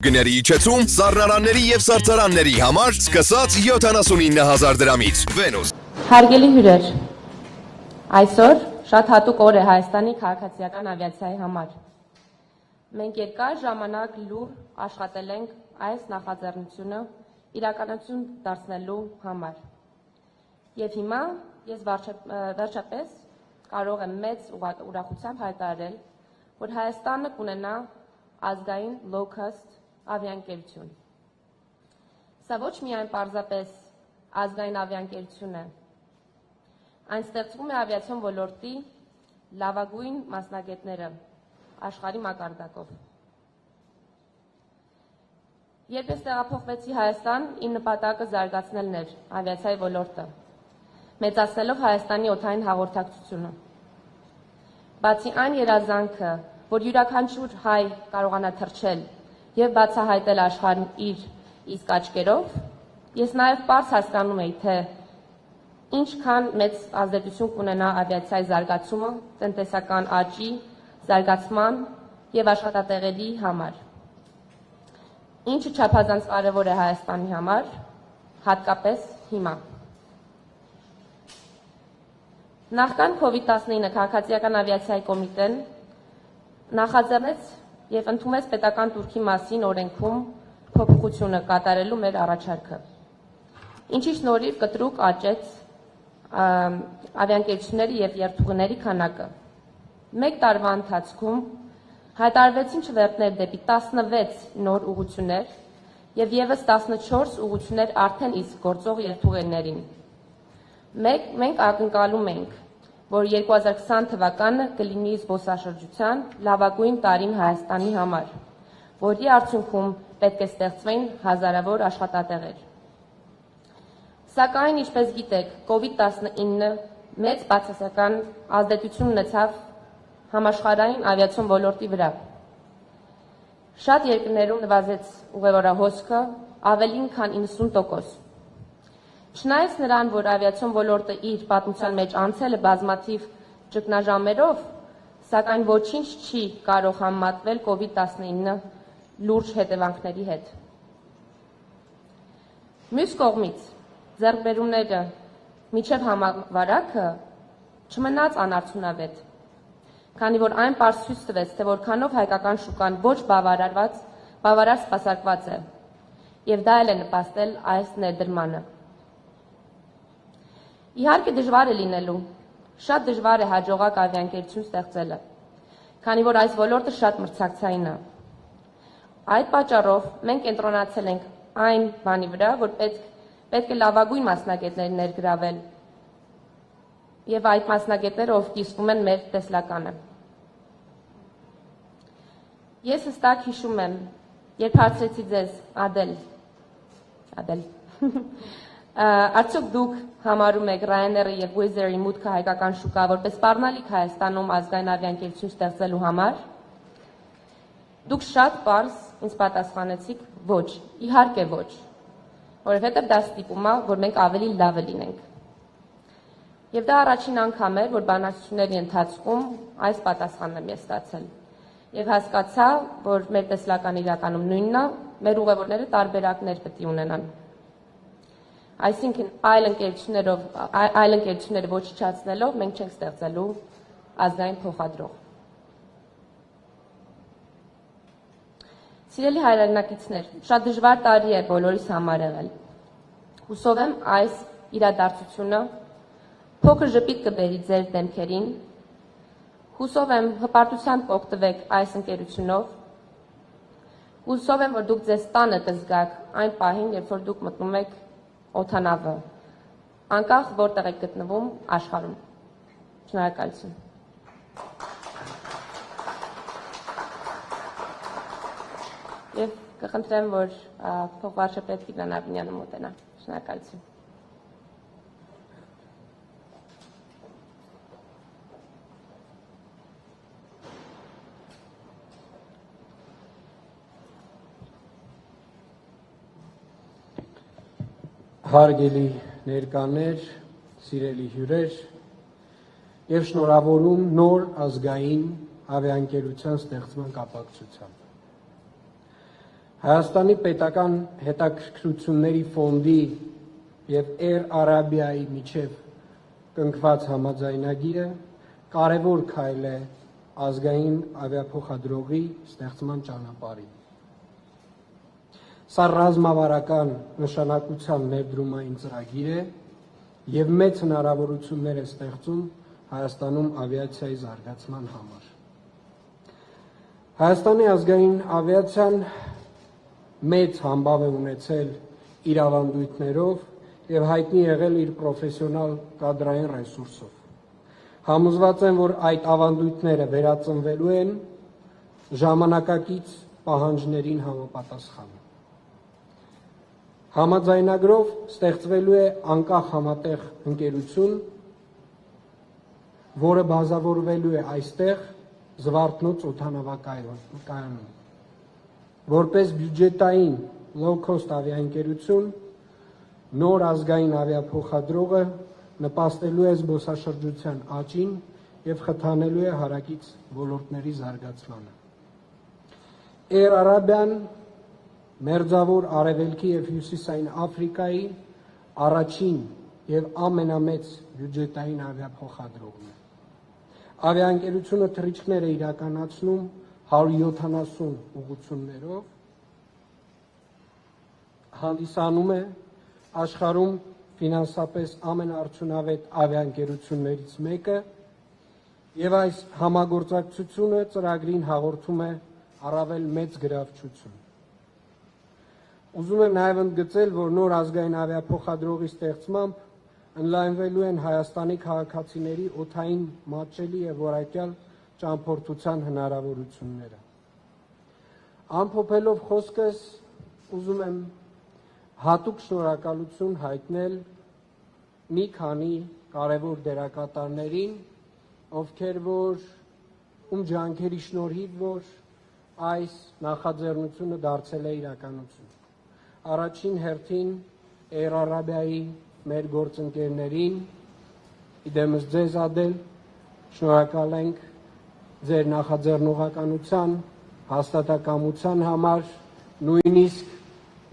գների իջեցում սառնարանների եւ սարսարանների համար սկսած 79,000 դրամից։ Վենուս։ Հարգելի հյուրեր, այսօր շատ հատուկ օր է Հայաստանի քաղաքացիական ավիացիայի համար։ Մենք երկար ժամանակ լուր աշխատել ենք այս նախաձեռնությունը իրականություն դարձնելու համար։ Եվ հիմա ես վերջապես կարող եմ մեծ ուրախությամբ հայտարարել, որ Հայաստանը կունենա ազգային լոու քոսթ ավիաընկերություն։ Սա ոչ միայն պարզապես ազգային ավիաընկերություն է, այն ստեղծվում է ավիացիոն ոլորտի լավագույն մասնագետները աշխարհի մակարդակով։ Երբ ես տեղափոխվեցի Հայաստան, իմ նպատակը զարգացնելն էր ավիացիայի ոլորտը, մեծացնելով Հայաստանի օդային հաղորդակցությունը։ Բացի այն երազանքը, որ յուրաքանչյուր հայ կարողանա թռչել եւ բացահայտել աշխարհին իր իսկ աչքերով, ես նաեւ պարզ հասկանում էի, թե ինչքան մեծ ազդեցություն կունենա ավիացիայի զարգացումը տնտեսական աճի, զարգացման եւ աշխատատեղերի համար։ Ինչը չափազանց կարևոր է Հայաստանի համար, հատկապես հիմա։ Նախքան COVID-19 քաղաքացիական ավիացիայի կոմիտեն նախաձեռնեց եւ ընդունեց պետական տուրքի մասին օրենքում փոփոխությունը կատարելու մեր առաջարկը, ինչի շնորհիվ կտրուկ աճեց ավիաընկերությունների եւ երթուղիների քանակը։ Մեկ տարվա ընթացքում հայտարարվեցին չվերթներ դեպի 16 նոր ուղղություններ եւ եւս 14 ուղղություններ արդեն իսկ գործող երթուղիներին։ Մենք ակնկալում ենք, որ 2020 թվականը կլինի զբոսաշրջության լավագույն տարին Հայաստանի համար, որի արդյունքում պետք է ստեղծվեն հազարավոր աշխատատեղեր։ Սակայն, ինչպես գիտեք, COVID-19 մեծ բացասական ազդեցություն ունեցավ համաշխարհային ավիացիոն ոլորտի վրա։ Շատ երկրներում նվազեց ուղևորահոսքը ավելին քան 90%։ Չնայած նրան, որ ավիացիոն ոլորտը իր պատմության մեջ անցել է բազմաթիվ ճգնաժամերով, սակայն ոչինչ չի կարող համեմատվել COVID-19 լուրջ հետևանքների հետ։ Մյուս կողմից, ձեռքբերումները միջև համավարակը չմնաց անարդյունավետ, քանի որ այն պարզ ցույց տվեց, թե որքանով հայկական շուկան ոչ բավարար սպասարկված է, եւ դա էլ է նպաստել այս ներդրմանը։ Իհարկե դժվար է լինելու, շատ դժվար է հաջողակ ավիաընկերություն ստեղծելը, քանի որ այս ոլորտը շատ մրցակցային է։ Այդ պատճառով մենք կենտրոնացել ենք այն բանի վրա, որ պետք է լավագույն մասնագետներ ներգրավել եւ այդ մասնագետները, ով կիսվում են մեր տեսլականը։ Ես հստակ հիշում եմ, երբ հարցրեցի ձեզ, Ադել, արդյոք դուք համարում եք Ryanair-ի եւ Wizz-ի մուտքը հայկական շուկա որպես սպառնալիք Հայաստանում ազգային ավիաընկերություն ստեղծելու համար։ Դուք շատ պարզ ինձ պատասխանեցիք ոչ, իհարկե ոչ, որովհետեւ դա ստիպում է, որ մենք ավելի լավը լինենք։ Եվ դա առաջին անգամ էր, որ բանակցությունների ընթացքում այս պատասխանն եմ ես ստացել։ Եվ հասկացա, որ մեր տեսլականը իրականում նույնն է, մեր ուղևորները տարբերակներ պետք է ունենան։ Այսինքն այլ ընկերությունները ոչնչացնելով մենք չենք ստեղծելու ազգային փոխադրող։ Սիրելի հայրենակիցներ, շատ դժվար տարի է բոլորիս համար եղել։ Հուսով եմ այս իրադարձությունը փոքր ժպիտ կբերի ձեր դեմքերին, հուսով եմ հպարտությամբ կօգտվեք այս ընկերությունով, հուսով եմ, որ դուք ձեզ տանը կզգաք այն պահին, երբ որ դուք մտնում եք օդանավը, անկախ որտեղ եք գտնվում աշխարհում։ Շնորհակալություն։ Եվ կխնդրեմ, որ փոխվարչապետ Տիգրան Արմենյանը մոտենա։ Շնորհակալություն։ Հարգելի ներկաներ, սիրելի հյուրեր, եւ շնորհավորում նոր ազգային ավիաընկերության ստեղծման կապակցությամբ։ Հայաստանի պետական հետաքրքրությունների ֆոնդի եւ Air Arabia-ի միջև կնքված համաձայնագիրը կարևոր քայլ է ազգային ավիափոխադրողի ստեղծման ճանապարհին։ Սա ռազմավարական նշանակության ներդրումային ծրագիր է եւ մեծ հնարավորություններ է ստեղծում Հայաստանում ավիացիայի զարգացման համար։ Հայաստանի ազգային ավիացիան մեծ համբավ է ունեցել իր ավանդույթներով եւ հայտնի եղել իր պրոֆեսիոնալ կադրային ռեսուրսով։ Համոզված եմ, որ այդ ավանդույթները վերածնվելու են ժամանակակից պահանջներին համապատասխան։ Համաձայնագրով ստեղծվելու է անկախ համատեղ ընկերություն, որը բազավորվելու է այստեղ Զվարթնոց օդանավակայանում, որպես բյուջետային լոու քոսթ ավիաընկերություն, նոր ազգային ավիափոխադրողը նպաստելու է զբոսաշրջության աճին եւ խթանելու է հարակից ոլորտների զարգացմանը։ Air Arabia-ն Մերձավոր Արևելքի եւ Հյուսիսային Աֆրիկայի առաջին եւ ամենամեծ բյուջետային ավիափոխադրողն է։ Ավիաընկերությունը թռիչքներ է իրականացնում 170 ուղղություններով, հանդիսանում է աշխարհում ֆինանսապես ամենաարդյունավետ ավիաընկերություններից մեկը եւ այս համագործակցությունը ծրագրին հաղորդում է առավել մեծ գրավչություն։ Ուզում եմ նաև ընդգծել, որ նոր ազգային ավիափոխադրողի ստեղծմամբ ընդլայնվելու են Հայաստանի քաղաքացիների օդային մատչելի եւ որակյալ ճամփորդության հնարավորությունները։ Ամփոփելով խոսքս, ուզում եմ հատուկ շնորհակալություն հայտնել մի քանի կարևոր դերակատարներին, ովքեր ում ջանքերի շնորհիվ որ այս նախաձեռնությունը դարձել է իրականություն։ Առաջին հերթին Air Arabia-ի մեր գործընկերներին, իդեմս ձեզ Ադել, շնորհակալ ենք ձեր նախաձեռնողականության, հաստատակամության համար, նույնիսկ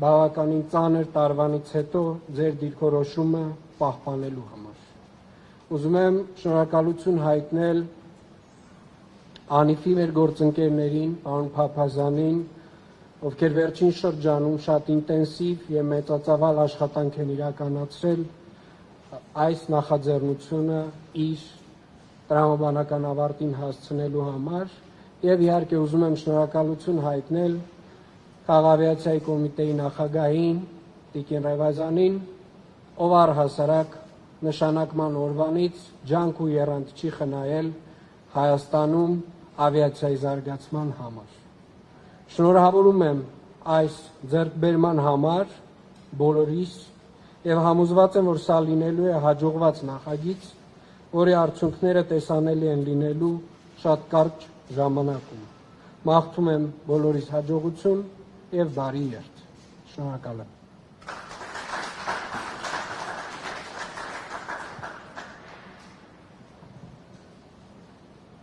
բավականին ծանր տարվանից հետո ձեր դիրքորոշումը պահպանելու համար։ Ուզում եմ շնորհակալություն հայտնել Անիֆի մեր գործընկերներին, պարոն Փափազանին, ովքեր վերջին շրջանում շատ ինտենսիվ եւ մեծածավալ աշխատանք են իրականացրել այս նախաձեռնությունը իր տրամաբանական ավարտին հասցնելու համար եւ իհարկե ուզում եմ շնորհակալություն հայտնել Խաղաղավիացիայի կոմիտեի նախագահին Տիկին Ռևազանին, ով առհասարակ նշանակման օրվանից ջանք ու եռանդ չի խնայել Հայաստանում ավիացիայի զարգացման համար։ Շնորհավորում եմ այս ձեռքբերման համար բոլորիս եւ համոզված եմ, որ սա լինելու է հաջողված նախագիծ, որի արդյունքները տեսանելի են լինելու շատ կարճ ժամանակում։ Մաղթում եմ բոլորիս հաջողություն եւ բարի երթ։ Շնորհակալ եմ։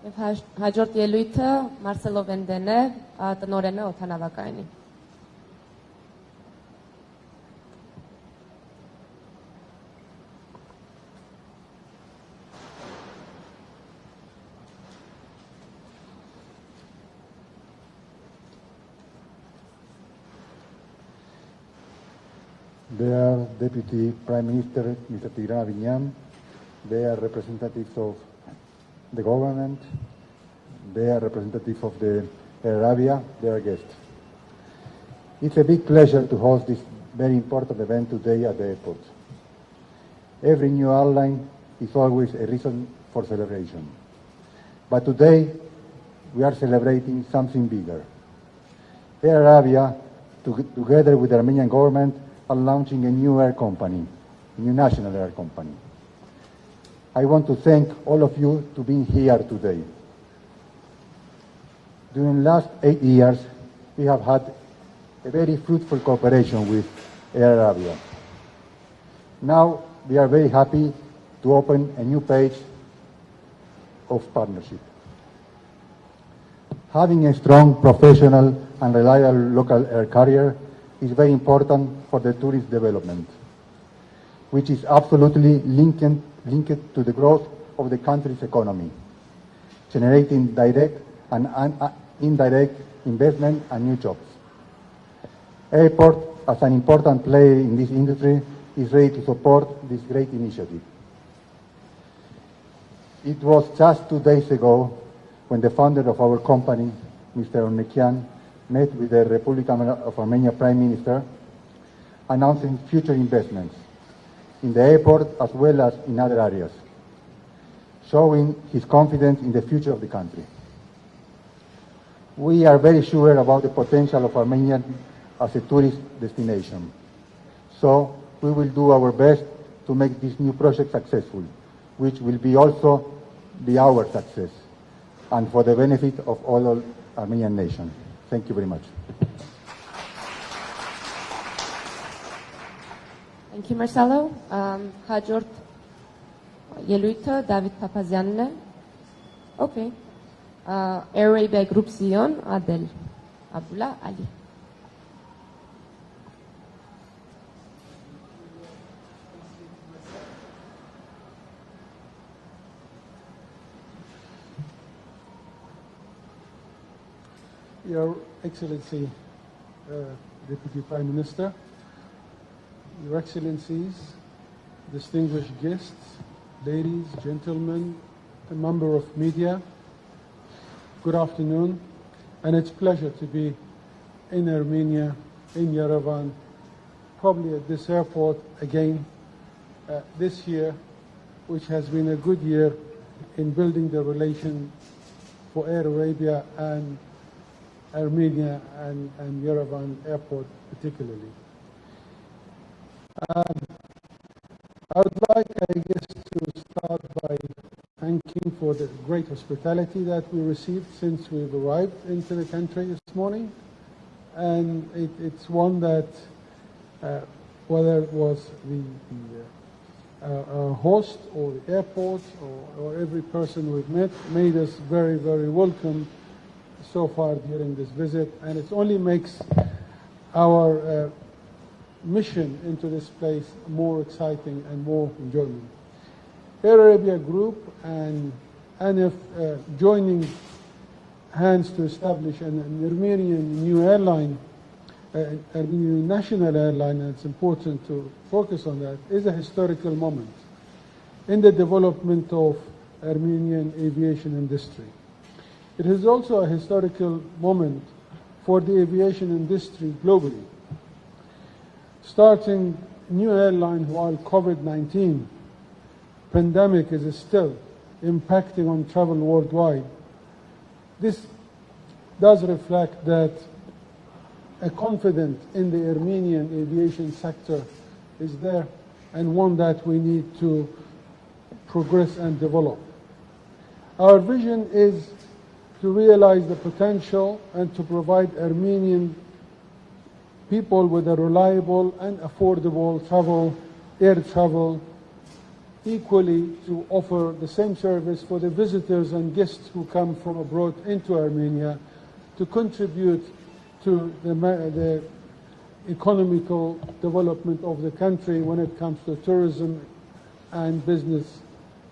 Եվ հաջորդ ելույթը Մարսելո Վենդեն է, տնօրենը օդանավակայանի։ There, Deputy Prime Minister Mr. Tigran Aviñán, there, representatives of the government, they are representative of the Air Arabia, they are guests. It's a big pleasure to host this very important event today at the airport. Every new airline is always a reason for celebration. But today, we are celebrating something bigger. Air Arabia, together with the Armenian government, are launching a new air company, a new national air company. I want to thank all of you for being here today. During the last 8 years, we have had a very fruitful cooperation with Air Arabia. Now, we are very happy to open a new page of partnership. Having a strong, professional and reliable local air carrier is very important for the tourist development, which is absolutely linked to the growth of the country's economy, generating direct and indirect investment and new jobs. Airport, as an important player in this industry, is ready to support this great initiative. It was just 2 days ago when the founder of our company, Mr. Ornekian, met with the Republic of Armenia Prime Minister, announcing future investments in the airport as well as in other areas, showing his confidence in the future of the country. We are very sure about the potential of Armenia as a tourist destination. So we will do our best to make this new project successful, which will be also our success and for the benefit of all Armenian nation. Thank you very much. Thank you, Marcelo. Հաջորդ ելույթը Դավիթ Փափազյանն է. Okay. Air Arabia Group CEO Adel Abdullah Ali. Your Excellency, Deputy Prime Minister, Your Excellencies, distinguished guests, ladies, gentlemen, a member of media, good afternoon, and it's a pleasure to be in Armenia, in Yerevan, probably at this airport again this year, which has been a good year in building the relation for Air Arabia and Armenia and Yerevan Airport particularly. I would like, I guess, to start by thanking for the great hospitality that we received since we've arrived into the country this morning. And it's one that, whether it was our host or the airport or every person we've met, made us very, very welcome so far during this visit, and it only makes our mission into this place more exciting and more enjoyable. Air Arabia Group and ANF joining hands to establish an Armenian new airline, a new national airline, and it's important to focus on that, is a historical moment in the development of Armenian aviation industry. It is also a historical moment for the aviation industry globally. Starting new airline while COVID-19 pandemic is still impacting on travel worldwide, this does reflect that a confidence in the Armenian aviation sector is there, and one that we need to progress and develop. Our vision is to realize the potential and to provide Armenian people with a reliable and affordable air travel, equally to offer the same service for the visitors and guests who come from abroad into Armenia, to contribute to the economical development of the country when it comes to tourism and business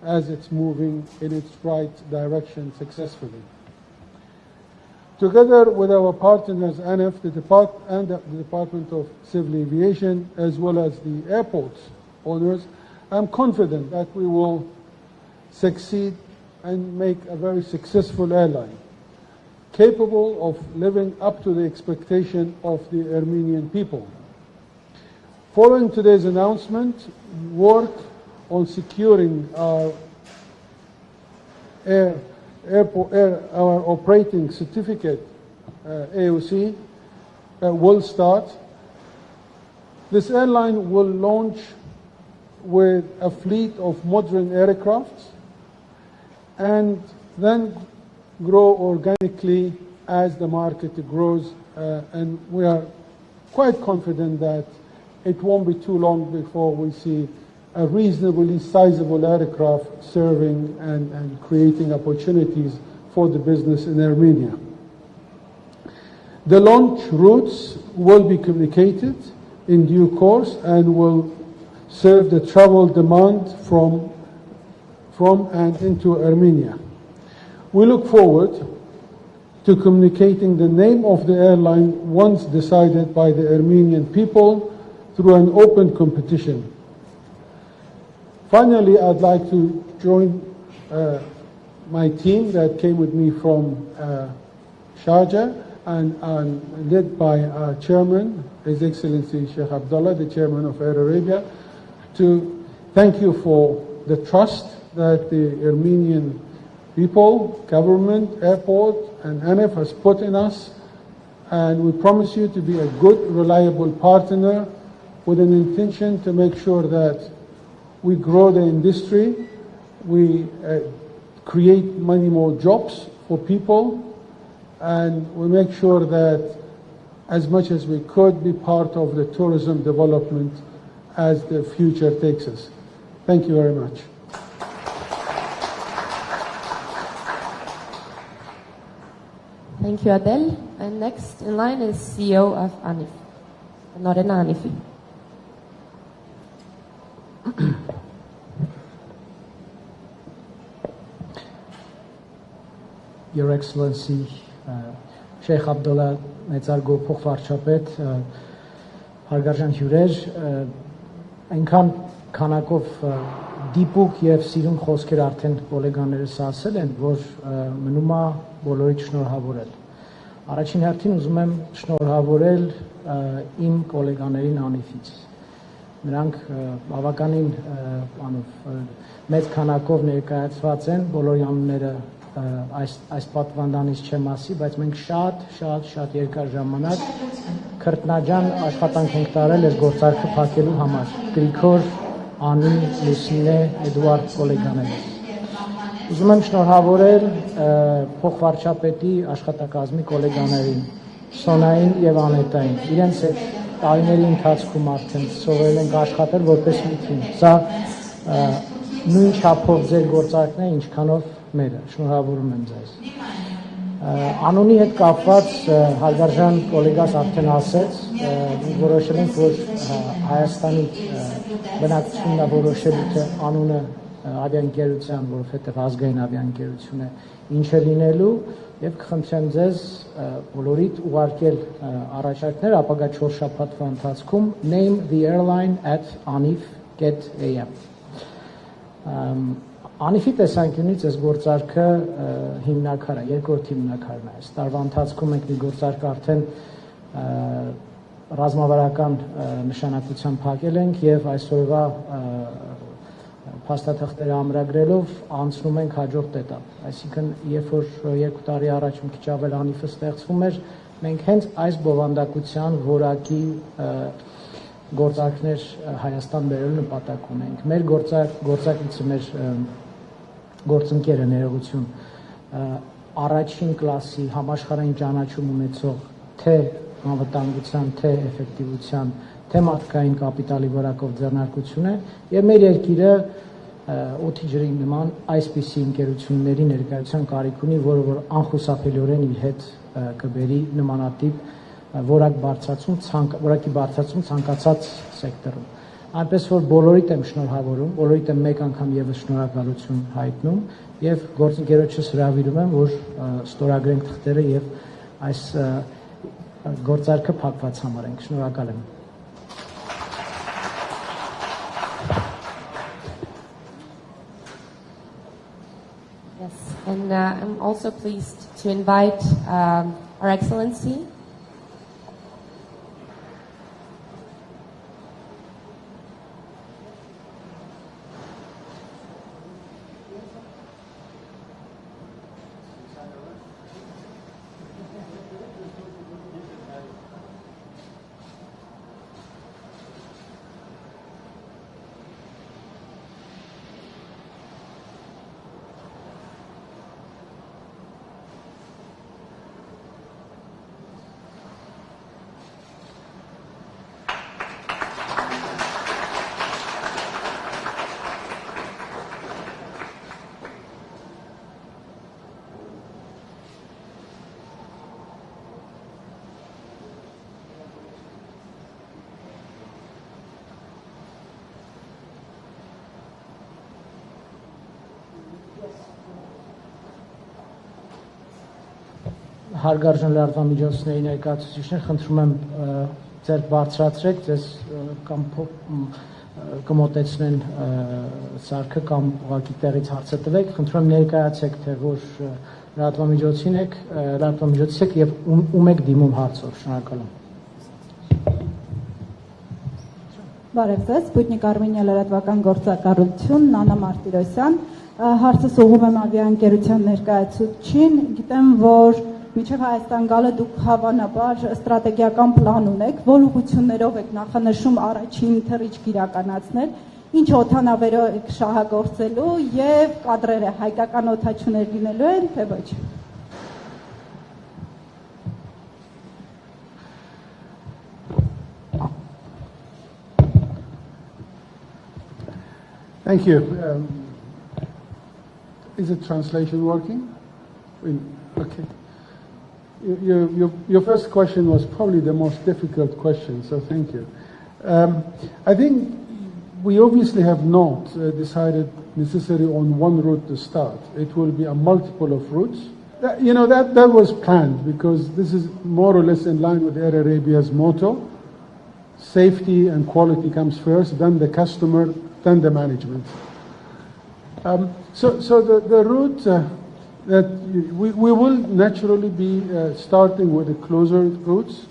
as it's moving in its right direction successfully. Together with our partners, ANF, the Department of Civil Aviation, as well as the airport owners, I'm confident that we will succeed and make a very successful airline, capable of living up to the expectation of the Armenian people. Following today's announcement, work on securing our our operating certificate, AOC, will start. This airline will launch with a fleet of modern aircraft and then grow organically as the market grows, and we are quite confident that it won't be too long before we see a reasonably sizable aircraft serving and creating opportunities for the business in Armenia. The launch routes will be communicated in due course and will serve the travel demand from and into Armenia. We look forward to communicating the name of the airline once decided by the Armenian people through an open competition. Finally, I'd like to join my team that came with me from Sharjah and led by our chairman, His Excellency Sheikh Abdullah, the chairman of Air Arabia, to thank you for the trust that the Armenian people, government, airport, and ANF has put in us. And we promise you to be a good, reliable partner with an intention to make sure that we grow the industry, we create many more jobs for people, and we make sure that as much as we could be part of the tourism development as the future takes us. Thank you very much. Thank you, Adel. And next in line is CEO of ANIF, Norena Anifi. Your Excellency, Sheikh Abdullah Մեծարգո փոխվարչապետ, հարգարժան հյուրեր, այնքան քանակով դիպուկ եւ սիրուն խոսքեր արդեն գոլեգաներս ասել են, որ մնում է բոլորիդ շնորհավորել։ Առաջին հերթին ուզում եմ շնորհավորել իմ գոլեգաներին Անիֆից։ Նրանք բավականին մեծ քանակով ներկայացված են, բոլորի անունները այս պատվանդանից չեմ ասի, բայց մենք շատ երկար ժամանակ քրտնաջան աշխատանք ենք տարել այս գործարքը փակելու համար։ Գրիգոր, Անի, Լուսինե, Էդուարդ գոլեգաները։ Ուզում եմ շնորհավորել փոխվարչապետի աշխատակազմի գոլեգաներին, Սոնային եւ Անետային։ Իրենց այդ տարիների ընթացքում արդեն սովորել ենք աշխատել որպես մի թիմ։ Սա նույն չափով ձեր գործարքն է, ինչքանով մերը։ Շնորհավորում եմ ձեզ։ Անունի հետ կապված հարգարժան գոլեգաս արդեն ասեց, որոշել ենք, որ Հայաստանի բնակչությունն է որոշելու թե անունը ավիաընկերության, որովհետև ազգային ավիաընկերություն է, ինչ է լինելու, եւ կխնդրեմ ձեզ բոլորիդ ուղարկել առաջարկներ ապագա 4 շաբաթվա ընթացքում name the airline at anif.am. Անիֆի տեսանկյունից այս գործարքը հիմնակար է, երկրորդ հիմնակարն է։ Այս տարվա ընթացքում մենք մի գործարք արդեն ռազմավարական նշանակության փակել ենք եւ այսօրվա փաստաթղթերը ամրագրելով անցնում ենք հաջորդ этап։ Այսինքն, երբ որ 2 տարի առաջ մի քիչ ավել Անիֆը ստեղծվում էր, մենք հենց այս բովանդակության որակի գործարքներ Հայաստան բերելու նպատակ ունենք։ Մեր գործակիցը մեր գործընկերը ներողություն առաջին կլասի համաշխարհային ճանաչում ունեցող թե անվտանգության, թե էֆեկտիվության, թե մարդկային կապիտալի որակով ձեռնարկություն է եւ մեր երկիրը օդի ջրի նման այսպիսի ընկերությունների ներկայության կարիք ունի, որը որ անխուսափելիորեն իր հետ կբերի նմանատիպ որակի բարձրացում ցանկացած սեկտորում։ Այնպես որ բոլորիդ եմ շնորհավորում, բոլորիդ եմ մեկ անգամ եւս շնորհակալություն հայտնում եւ գործընկերոջս հրավիրում եմ, որ ստորագրենք թղթերը եւ այս գործարքը փակված համարենք։ Շնորհակալ եմ։ Yes, and I'm also pleased to invite Our Excellency, հարգարժան լրատվամիջոցների ներկայացուցիչներ, խնդրում եմ ձեր բարձրացրեք, ձեզ կամ կմոտեցնեն սարքը կամ ուղղակի տեղից հարցը տվեք, խնդրում եմ ներկայացեք, թե որ լրատվամիջոցին եք, լրատվամիջոցից եք եւ ում եք դիմում հարցով, շնորհակալ եմ։ Բարև ձեզ, Սպուտնիկ Armenian լրատվական գործակալություն, Նանա Մարտիրոսյան, հարցս ուղղում եմ ավիաընկերության ներկայացուցչին, գիտեմ, որ մինչև Հայաստան գալը դուք հավանաբար ստրատեգիական պլան ունեք, որ ուղղություններով եք նախանշում առաջին թռիչք իրականացնել, ինչ օդանավերով եք շահագործելու եւ կադրերը հայկական օդաչուներ լինելու են, թե ոչ։ Thank you. Is the translation working? Okay. Your first question was probably the most difficult question, so thank you. I think we obviously have not decided necessarily on one route to start. It will be a multiple of routes. That was planned because this is more or less in line with Air Arabia's motto. Safety and quality comes first, then the customer, then the management. So the route that we will naturally be starting with the closer routes,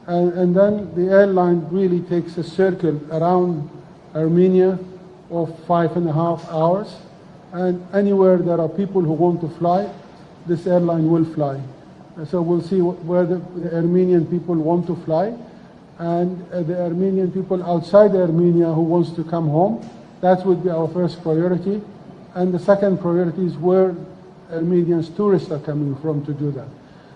and then the airline really takes a circle around Armenia of 5.5 hours, and anywhere there are people who want to fly, this airline will fly. So we'll see where the Armenian people want to fly, and the Armenian people outside Armenia who wants to come home. That would be our first priority. And the second priority is where Armenians tourists are coming from to do that.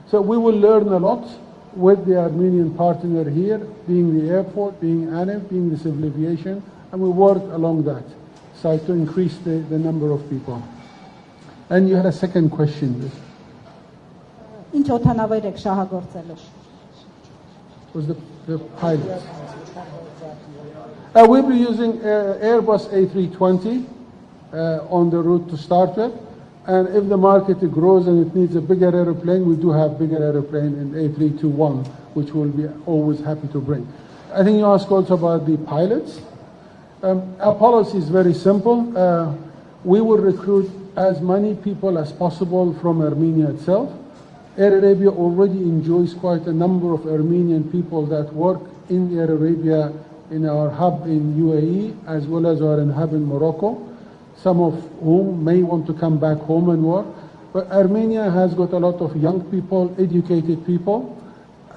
So we will learn a lot with the Armenian partner here, being the airport, being ANEV, being the civil aviation, and we work along that side to increase the number of people. And you had a second question. Ինչ օդանավեր եք շահագործելու։ Was the pilots. We'll be using Airbus A320 on the route to start with. And if the market grows and it needs a bigger aeroplane, we do have bigger aeroplane in A321, which we'll be always happy to bring. I think you asked also about the pilots. Our policy is very simple. We will recruit as many people as possible from Armenia itself. Air Arabia already enjoys quite a number of Armenian people that work in Air Arabia in our hub in UAE as well as our hub in Morocco, some of whom may want to come back home and work. But Armenia has got a lot of young people, educated people,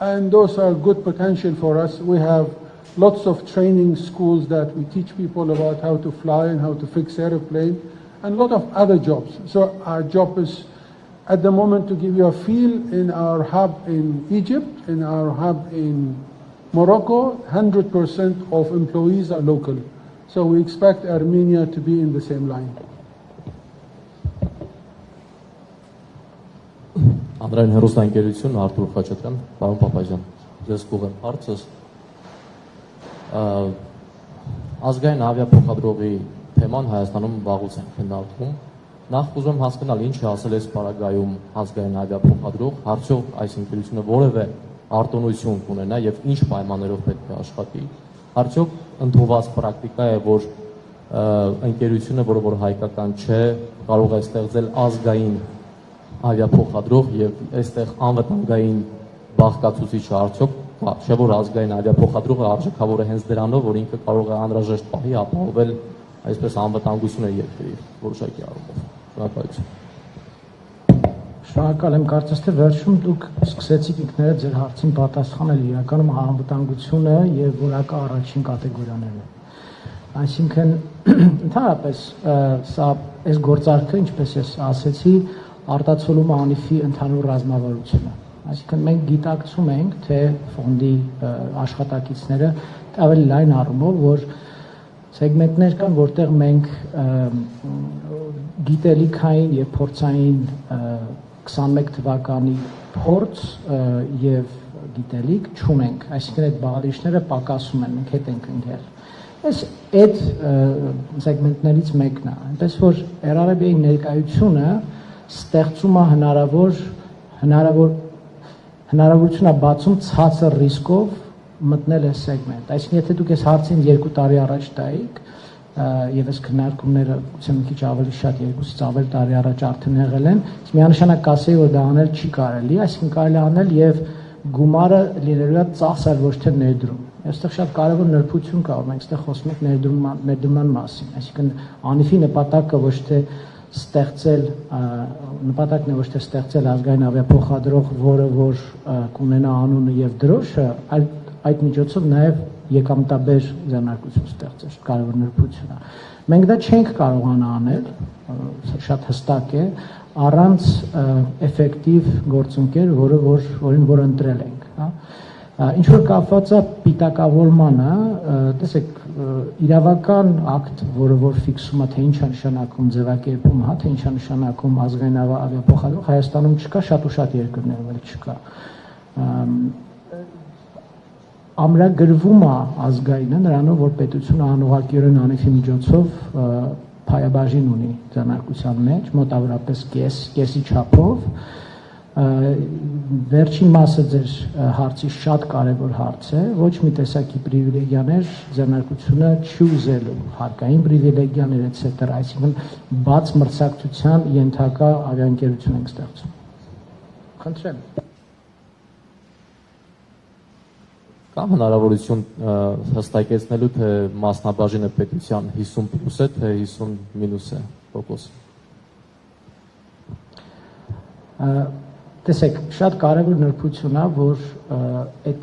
and those are good potential for us. We have lots of training schools that we teach people about how to fly and how to fix airplane, and a lot of other jobs. So our job is at the moment to give you a feel in our hub in Egypt, in our hub in Morocco, 100% of employees are local. So we expect Armenia to be in the same line. Անրային հեռուստաընկերություն Արտուր Խաչատրյան, պարոն Պապազյան, ձեզ կուղեմ հարցս ազգային ավիափոխադրողի թեման Հայաստանում վաղուց են քննարկում։ Նախ ուզում հասկանալ ինչ է ասել այս պարագայում ազգային ավիափոխադրող, արդյոք այս ընկերությունը որևէ արտոնություն կունենա եւ ինչ պայմաններով պետք է աշխատի։ Արդյոք ընդունված պրակտիկա է, որ ընկերությունը, որը հայկական չէ, կարող է ստեղծել ազգային ավիափոխադրող եւ այստեղ անվտանգային բաղկացուցիչը արդյոք կա, չէ՞ որ ազգային ավիափոխադրողը արժեքավոր է հենց դրանով, որ ինքը կարող է անհրաժեշտ պահի ապահովել այսպես անվտանգությունը երկրի որոշակի առումով։ Շնորհակալություն։ Շնորհակալ եմ, կարծես թե վերջում դուք սկսեցիք ինքներդ ձեր հարցին պատասխանել, իրականում անվտանգությունը եւ որակը առաջին կատեգորիաներն են։ Այսինքն ընդհանրապես սա այս գործարքը, ինչպես ես ասեցի, արտացոլում է անիֆի ընդհանուր ռազմավարությունը։ Այսինքն մենք գիտակցում ենք, թե ֆոնդի աշխատակիցները ավելի լայն առումով, որ սեգմենտներ կան, որտեղ մենք գիտելիքային եւ փորձային 21 թվականի փորձ եւ գիտելիք չունենք, այսինքն այդ բաղադրիչները պակասում են, մենք հետ ենք ընկել։ Այդ սեգմենտներից մեկն է, այնպես որ Air Arabia-ի ներկայությունը ստեղծում է հնարավոր հնարավորություն է բացում ցածր ռիսկով մտնել այս սեգմենտ։ Այսինքն եթե դուք այս հարցին 2 տարի առաջ տայիք, եւ այս քննարկումները ուսեմ մի քիչ ավելի շատ 2-ից ավել տարի առաջ արդեն եղել են, միանշանակ կասեի, որ դա անել չի կարելի, այսինքն կարելի անել եւ գումարը լինելու է ծախս, այլ ոչ թե ներդրում։ Այստեղ շատ կարևոր նրբություն կա, մենք այստեղ խոսում ենք ներդրման մասին, այսինքն անիվի նպատակը ոչ թե ստեղծել նպատակն է ոչ թե ստեղծել ազգային ավիափոխադրող, որը որ կունենա անունը եւ դրոշը, այլ այդ միջոցով նաեւ եկամտաբեր ձեռնարկություն ստեղծել, կարևոր նրբություն է։ Մենք դա չենք կարողանա անել, շատ հստակ է, առանց էֆեկտիվ գործընկեր, որին ընտրել ենք, հա։ Ինչ որ կապված է պիտակավորմանը, տեսեք, իրավական ակտ, որը որ ֆիքսում է, թե ինչ է նշանակում ձևակերպում, հա, թե ինչ է նշանակում ազգային ավիափոխադրող, Հայաստանում չկա, շատ ու շատ երկրներում էլ չկա։ Ամրագրվում է ազգայինը նրանով, որ պետությունը անուղղակիորեն անիվի միջոցով փայաբաժին ունի ձեռնարկության մեջ, մոտավորապես կեսի չափով։ Վերջին մասը ձեր հարցի շատ կարևոր հարց է, ոչ մի տեսակի պրիվիլեգիաներ ձեռնարկությունը չի ուզելու, հարկային պրիվիլեգիաներ, etc. Այսինքն բաց մրցակցության ենթակա ավիաընկերություն ենք ստեղծում։ Խնդրեմ։ Կամ հնարավորություն հստակեցնելու, թե մասնաբաժինը պետության 50+ է, թե 50- է տոկոս։ Տեսեք, շատ կարևոր նրբություն է, որ այդ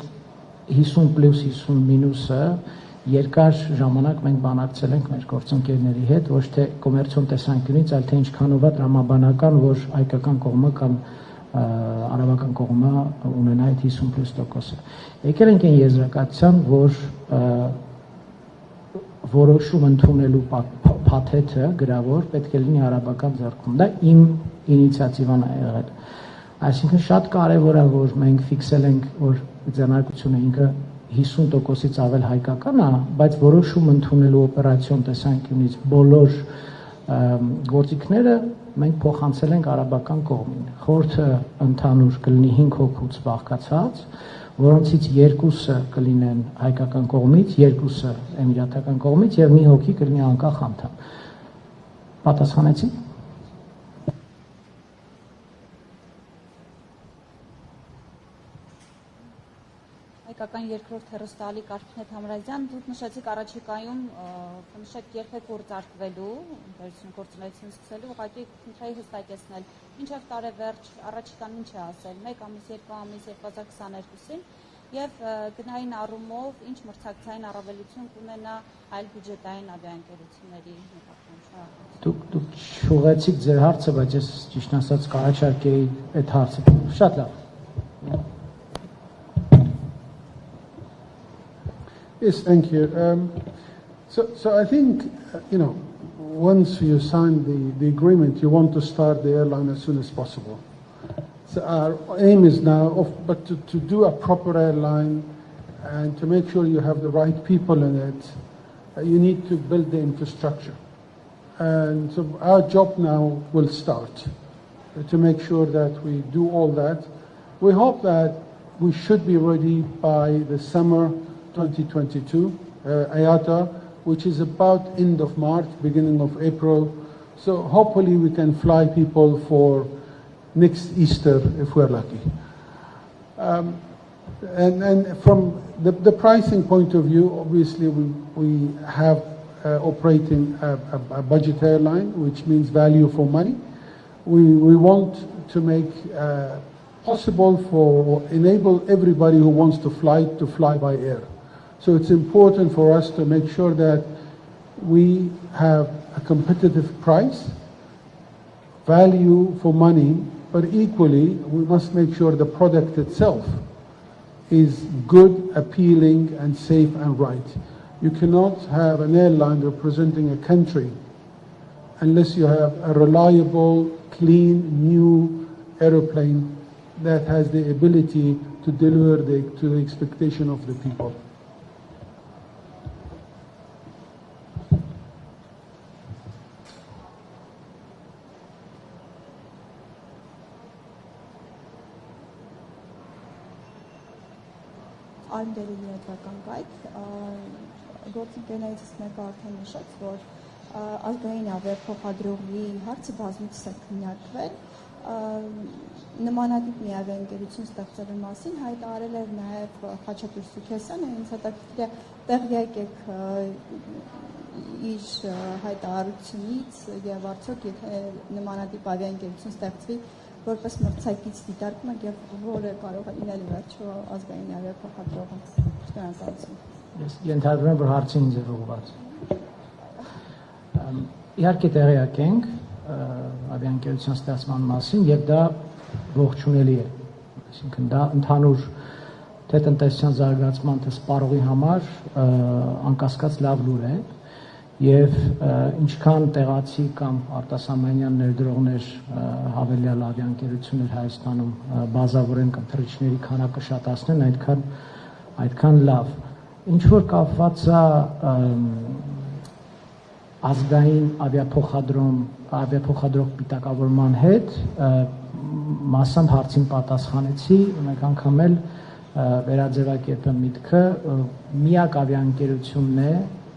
50+50- երկար ժամանակ մենք բանակցել ենք մեր գործընկերների հետ, ոչ թե կոմերցիոն տեսանկյունից, այլ թե ինչքանով է տրամաբանական, որ հայկական կողմը կամ արաբական կողմը ունենա այդ 50+%-ը։ Եկել ենք այն եզրակացության, որ որոշում ընդունելու փաթեթը գրավոր պետք է լինի արաբական ձեռքում։ Դա իմ ինիցիատիվան է եղել։ Այսինքն շատ կարևոր է, որ մենք ֆիքսել ենք, որ ձեռնարկությունը ինքը 50%-ից ավել հայկական է, բայց որոշում ընդունելու օպերացիոն տեսանկյունից բոլոր գործիքները մենք փոխանցել ենք արաբական կողմին։ Խորհուրդը ընդհանուր կլինի 5 հոգուց բաղկացած, որոնցից 2-ը կլինեն հայկական կողմից, 2-ը էմիրատական կողմից եւ մի հոգի կլինի անկախ անդամ։ Պատասխանեցի։ Հայկական երկրորդ հեռուստաալի Կարփինետ Համրազյան, դուք նշեցիք առաջիկայում կնշեք երբեք գործարկվելու, ընկերություն գործունեություն սկսելու, ուղղակի քննրեի հստակեցնել, մինչև տարեվերջ առաջիկան ինչ է ասել, 1 ամիս, 2 ամիս 2022-ին եւ գնային առումով ինչ մրցակցային առավելություն կունենա այլ բյուջետային ավիաընկերությունների նկատմամբ։ Դուք շուղեցիք ձեր հարցը, բայց ես ճիշտ ասած կառաջարկեի այդ հարցը։ Շատ լավ։ Yes, thank you. So I think, once you sign the agreement, you want to start the airline as soon as possible. So our aim is now, but to do a proper airline and to make sure you have the right people in it, you need to build the infrastructure. And so our job now will start to make sure that we do all that. We hope that we should be ready by the summer 2022, IATA, which is about end of March, beginning of April. So hopefully we can fly people for next Easter if we're lucky. And from the pricing point of view, obviously we have operating a budget airline, which means value for money. We want to make possible for enable everybody who wants to fly by air. So it's important for us to make sure that we have a competitive price, value for money, but equally we must make sure the product itself is good, appealing, and safe and right. You cannot have an airline representing a country unless you have a reliable, clean, new aeroplane that has the ability to deliver to the expectation of the people. Արմդերի լրատվական կայք, գործընկերներից մեկը արդեն նշեց, որ ազգային ավիափոխադրողի հարցը բազմիցս է քննարկվել, նմանատիպ մի ավիաընկերություն ստեղծելու մասին հայտարարել էր նաև Խաչատուր Սուքեսյանը, ինձ հետաքրքիր է տեղյակ եք իր հայտարարությունից եւ արդյոք եթե նմանատիպ ավիաընկերություն ստեղծվի որպես մրցակից դիտարկում եք եւ որը կարող է լինել վերջո ազգային ավիափոխադրողը։ Շնորհակալություն։ Ես ենթադրում եմ, որ հարցին ինձ է ուղղված։ Իհարկե տեղյակ ենք ավիաընկերության ստեղծման մասին եւ դա ողջունելի է։ Այսինքն դա ընդհանուր թե տնտեսության զարգացման թե սպառողի համար անկասկած լավ լուր է եւ ինչքան տեղացի կամ արտասահմանյան ներդրողներ հավելյալ ավիաընկերություններ Հայաստանում բազավորեն կամ թռիչքների քանակը շատացնեն, այդքան լավ։ Ինչ որ կապված է ազգային ավիափոխադրող պիտակավորման հետ, մասամբ հարցին պատասխանեցի, մեկ անգամ էլ վերաձևակերպեմ միտքը, միակ ավիաընկերությունն է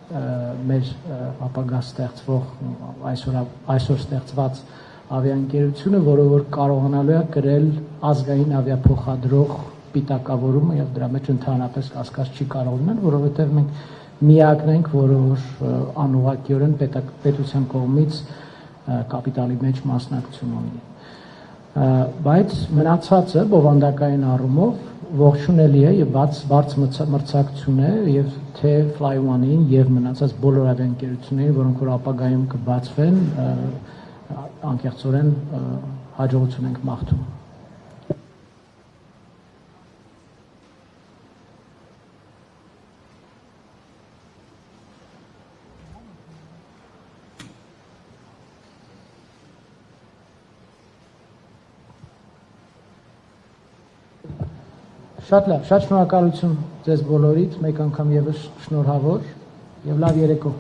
մեր ապագա ստեղծվող այսօր ստեղծված ավիաընկերությունը, որը որ կարողանալու է կրել ազգային ավիափոխադրող պիտակավորումը եւ դրա մեջ ընդհանրապես կասկած չի կարող լինել, որովհետեւ մենք միակն ենք, որը որ անուղղակիորեն պետության կողմից կապիտալի մեջ մասնակցություն ունի։ Բայց մնացածը բովանդակային առումով ողջունելի է եւ բաց մրցակցություն է եւ թե Fly-One-ին եւ մնացած բոլոր ավիաընկերություններին, որոնք որ ապագայում կբացվեն, անկեղծորեն հաջողություն ենք մաղթում։ Շատ լավ, շատ շնորհակալություն ձեզ բոլորիդ, մեկ անգամ եւս շնորհավոր եւ լավ երեկո։